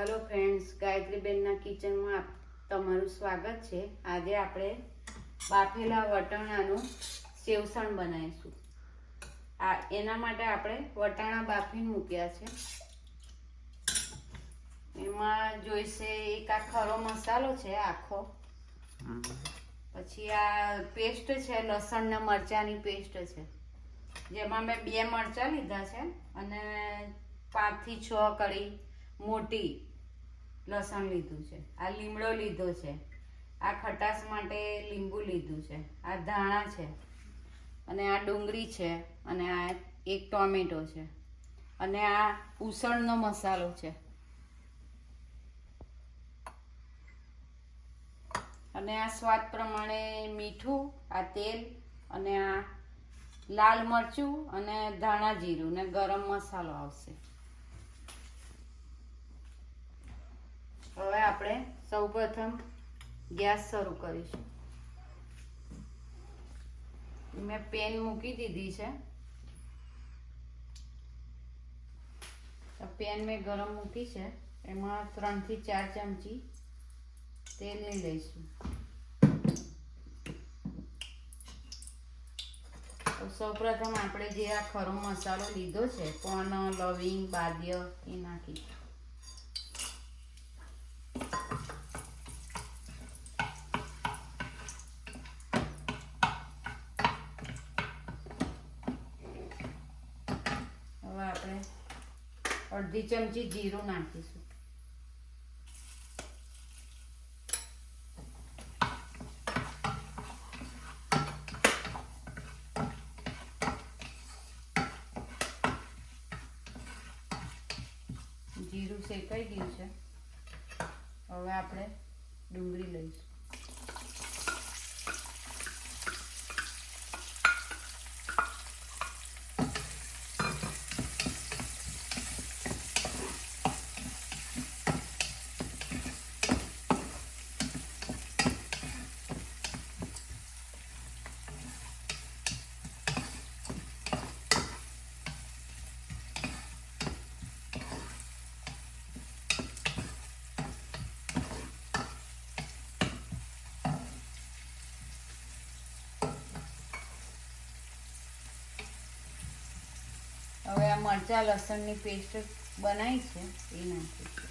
Hello friends, Gayatri बेनना kitchen में तमारुं स्वागत है। आज આપણે બાફેલા વટાણાનું સેવસણ બનાવીશું। એના માટે આપણે વટાણા બાફીને મૂક્યા છે। એમાં જોઈશે એક આ ખરો મસાલો છે આખો, પછી આ પેસ્ટ છે લસણ ને મરચાની પેસ્ટ છે, જેમાં મેં 2 મરચા લીધા છે અને 5 થી 6 કળી મોટી લસણ લીધું છે। આ લીમડો લીધો છે, આ ખટાશ માટે લીંબુ લીધું છે, આ ધાણા છે અને આ ડુંગળી છે અને આ એક ટોમેટો છે અને આ ઉસળનો મસાલો છે અને આ સ્વાદ પ્રમાણે મીઠું, આ તેલ અને આ લાલ મરચું અને ધાણા જીરું ને ગરમ મસાલો આવશે। હવે આપણે સૌપ્રથમ ગેસ શરૂ કરીશું। મેં પેન મૂકી દીધી છે, પેન મેં ગરમ મૂકી છે, એમાં 3 થી 4 ચમચી તેલ લઈ લઈશું। સૌપ્રથમ આપણે જે આ ખરો મસાલો લીધો છે પણ લવિંગ બાદિય એ નાખીશું। હવે આપણે અડધી ચમચી જીરું નાખીશું। જીરું શેકાઈ ગયું છે, હવે આપણે ડુંગળી લઈશું। હવે આ મરચા લસણની પેસ્ટ બનાવી છે એ નાખીશું।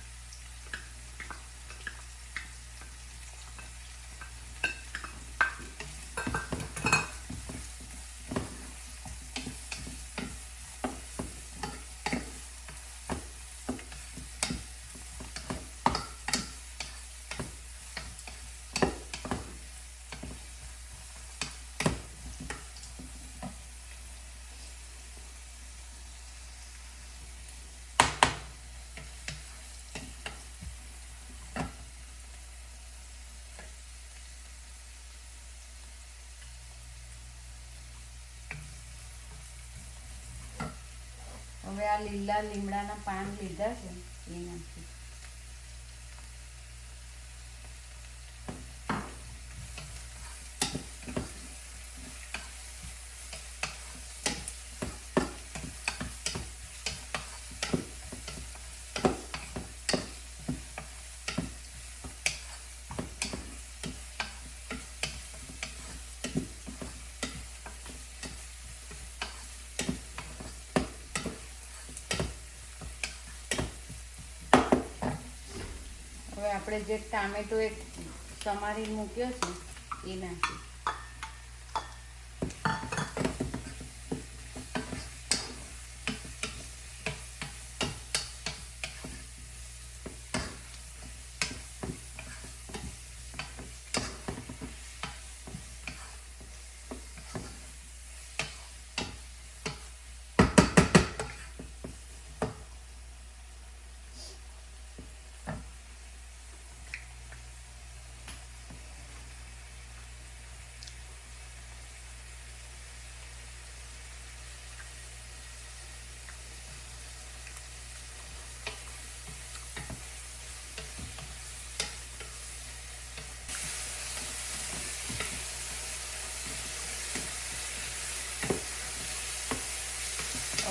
હવે આ લીલા લીમડાના પાન લીધા છે એ નાખીશું। હવે આપણે જે ટામેટો એક સમારી મૂક્યો છે એ નાખીએ।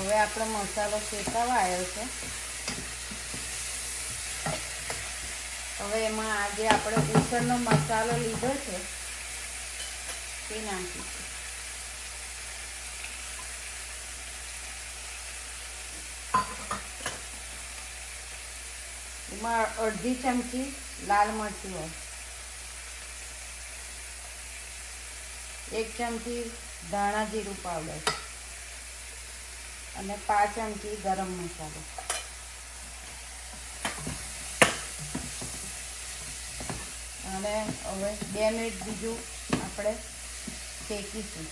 હવે આપણો મસાલો શેકાવા આવ્યો છે। હવે એમાં આજે આપણે ઉસળનો મસાલો લીધો છે તે નાખીશું. એમાં અડધી ચમચી લાલ મરચું હોય, 1 ચમચી ધાણા જીરું પાવડર અને 5 ચમચી ગરમ મસાલો. અને હવે 2 મિનિટ બીજું આપણે શેકીશું.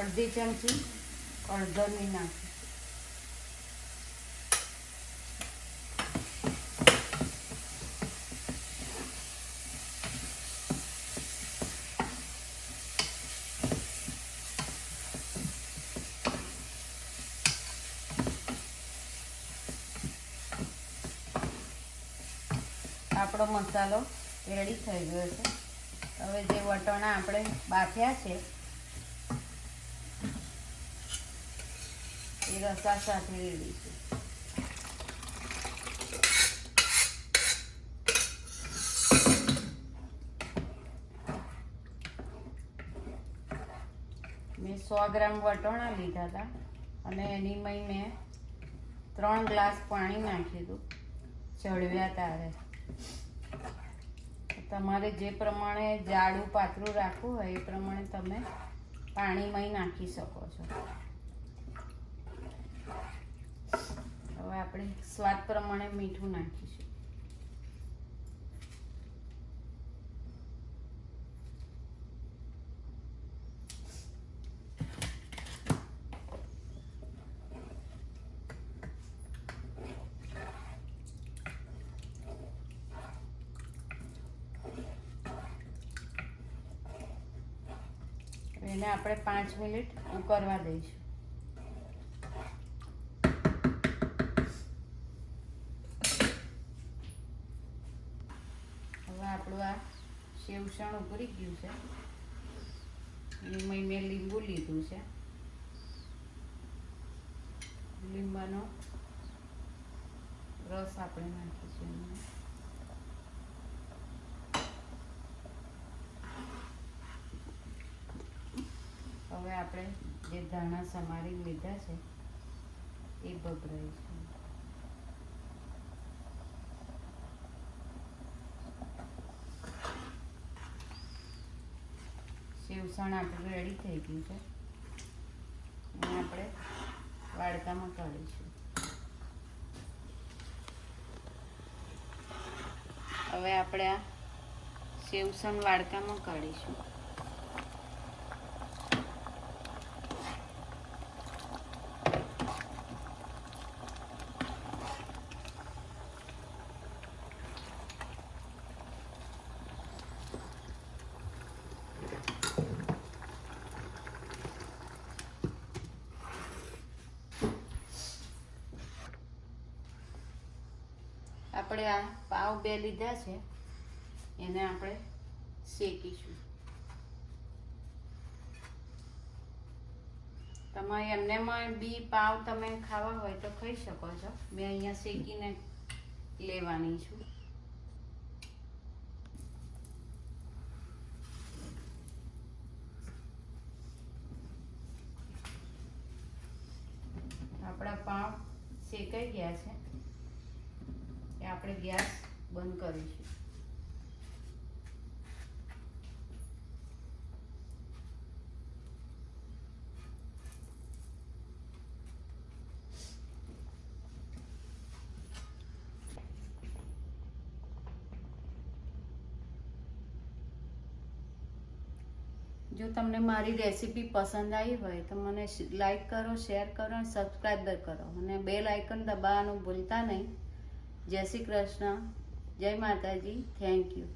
અડધી ચમચી હળદરની નાખી. આપણો મસાલો રેડી થઈ ગયો છે. હવે જે વટાણા આપણે બાફ્યા છે એ રસા સાથે રેડીશું. મેં 100 ગ્રામ વટાણા લીધા હતા અને એની મેં 3 ગ્લાસ પાણી નાખ્યું હતું ચડવ્યા તારે. તમારે જે પ્રમાણે જાડું પાતળું રાખવું હોય એ પ્રમાણે તમે પાણીમાં નાખી શકો છો. હવે આપણે સ્વાદ પ્રમાણે મીઠું નાખીશું. એને આપણે 5 મિનિટ ઉકળવા દઈશું. હવે આપણું આ સેવસણ ઉકળી ગયું છે. એમાં મેં લીંબુ લીધું છે. લીંબાનો રસ આપણે નાખીશું એમાં. હવે આપણે જે ધાણા સમારી લીધા છે એ ભભરાઈશું. સેવસણ આપણું રેડી થઈ ગયું છે અને આપણે વાડકામાં કાઢીશું. હવે આપણે આ સેવસણ વાડકામાં કાઢીશું. આપણે આ પાવ 2 લીધા છે એને આપણે શેકીશું. તમારે એમનેમાં બી પાવ તમે ખાવા હોય તો ખાઈ શકો છો. મેં અહીંયા શેકીને લેવાની છું. આપણા પાવ શેકાઈ ગયા છે. આપણે ગેસ બંધ કરીશું. જો તમને મારી રેસીપી પસંદ આવી હોય તો મને લાઈક કરો, શેર કરો અને સબસ્ક્રાઈબ કરો અને બેલ આઇકન દબાવવાનું ભૂલતા નહીં. જય શ્રી કૃષ્ણ, જય માતાજી, થેન્ક યુ.